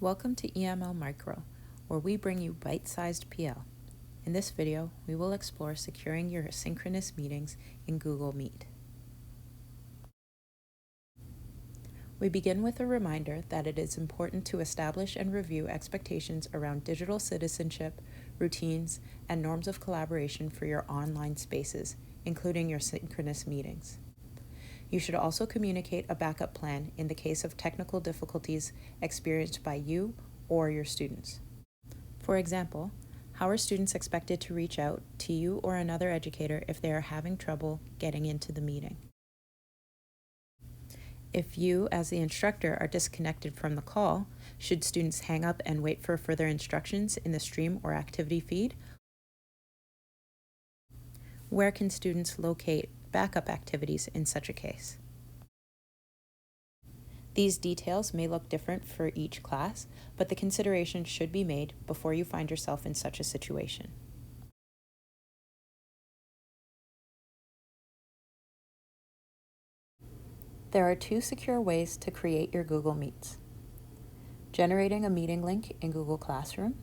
Welcome to EML Micro, where we bring you bite-sized PL. In this video, we will explore securing your synchronous meetings in Google Meet. We begin with a reminder that it is important to establish and review expectations around digital citizenship, routines, and norms of collaboration for your online spaces, including your synchronous meetings. You should also communicate a backup plan in the case of technical difficulties experienced by you or your students. For example, how are students expected to reach out to you or another educator if they are having trouble getting into the meeting? If you, as the instructor, are disconnected from the call, should students hang up and wait for further instructions in the stream or activity feed? Where can students locate backup activities in such a case? These details may look different for each class, but the consideration should be made before you find yourself in such a situation. There are two secure ways to create your Google Meets. Generating a meeting link in Google Classroom,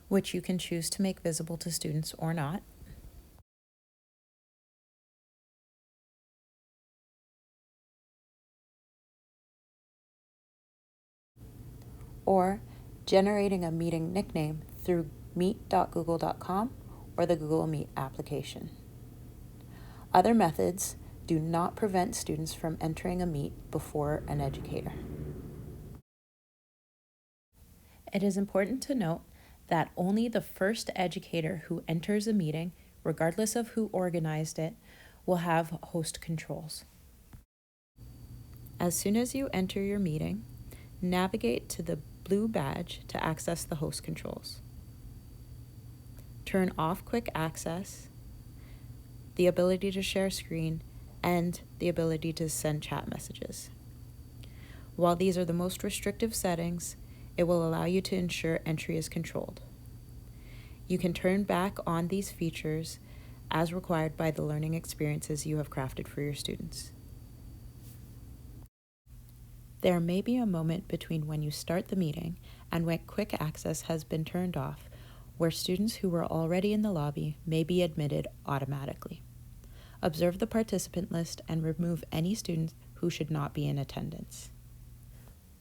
which you can choose to make visible to students or not, or generating a meeting nickname through meet.google.com or the Google Meet application. Other methods do not prevent students from entering a meet before an educator. It is important to note that only the first educator who enters a meeting, regardless of who organized it, will have host controls. As soon as you enter your meeting, navigate to the blue badge to access the host controls. Turn off quick access, the ability to share screen, and the ability to send chat messages. While these are the most restrictive settings, it will allow you to ensure entry is controlled. You can turn back on these features as required by the learning experiences you have crafted for your students. There may be a moment between when you start the meeting and when quick access has been turned off, where students who were already in the lobby may be admitted automatically. Observe the participant list and remove any students who should not be in attendance.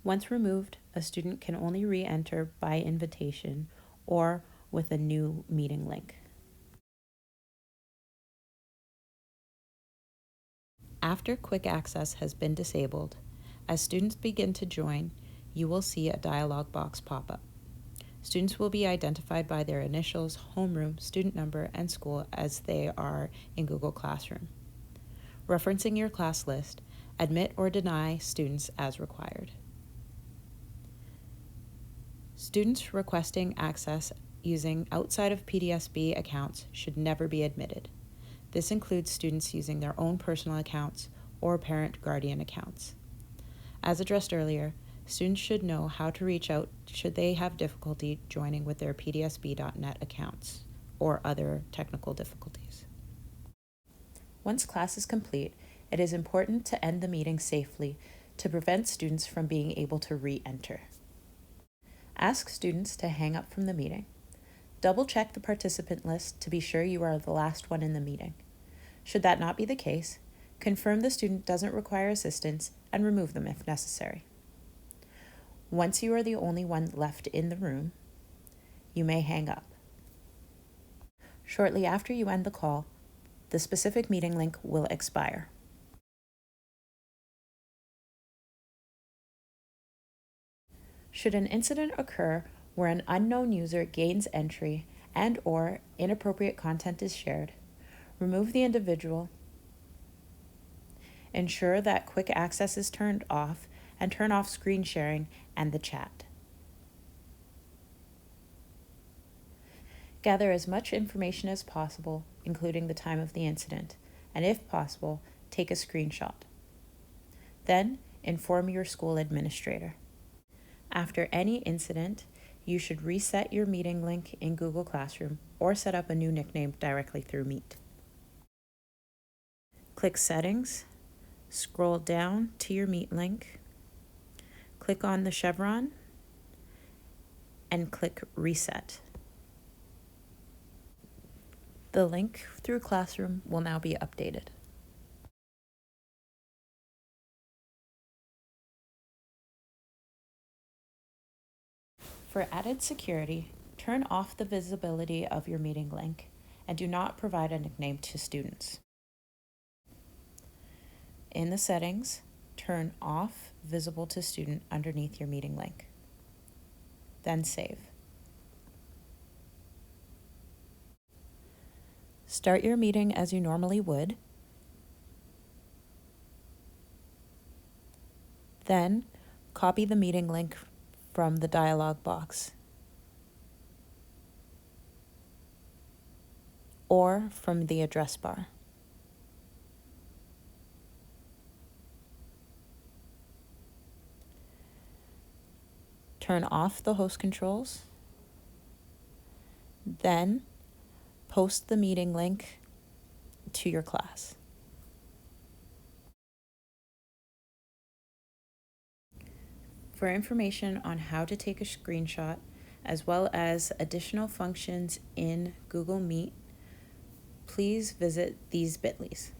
Once removed, a student can only re-enter by invitation or with a new meeting link. After quick access has been disabled, as students begin to join, you will see a dialog box pop up. Students will be identified by their initials, homeroom, student number, and school as they are in Google Classroom. Referencing your class list, admit or deny students as required. Students requesting access using outside of PDSB accounts should never be admitted. This includes students using their own personal accounts or parent-guardian accounts. As addressed earlier, students should know how to reach out should they have difficulty joining with their pdsb.net accounts or other technical difficulties. Once class is complete, it is important to end the meeting safely to prevent students from being able to re-enter. Ask students to hang up from the meeting. Double-check the participant list to be sure you are the last one in the meeting. Should that not be the case, confirm the student doesn't require assistance and remove them if necessary. Once you are the only one left in the room, you may hang up. Shortly after you end the call, the specific meeting link will expire. Should an incident occur where an unknown user gains entry and/or inappropriate content is shared, remove the individual. Ensure that quick access is turned off and turn off screen sharing and the chat. Gather as much information as possible, including the time of the incident, and if possible, take a screenshot. Then, inform your school administrator. After any incident, you should reset your meeting link in Google Classroom or set up a new nickname directly through Meet. Click Settings, scroll down to your Meet link, click on the chevron, and click Reset. The link through Classroom will now be updated. For added security, turn off the visibility of your meeting link and do not provide a nickname to students. In the settings, turn off Visible to Student underneath your meeting link. Then save. Start your meeting as you normally would. Then, copy the meeting link from the dialog box or from the address bar. Turn off the host controls. Then, post the meeting link to your class. For information on how to take a screenshot, as well as additional functions in Google Meet, please visit these bit.lys.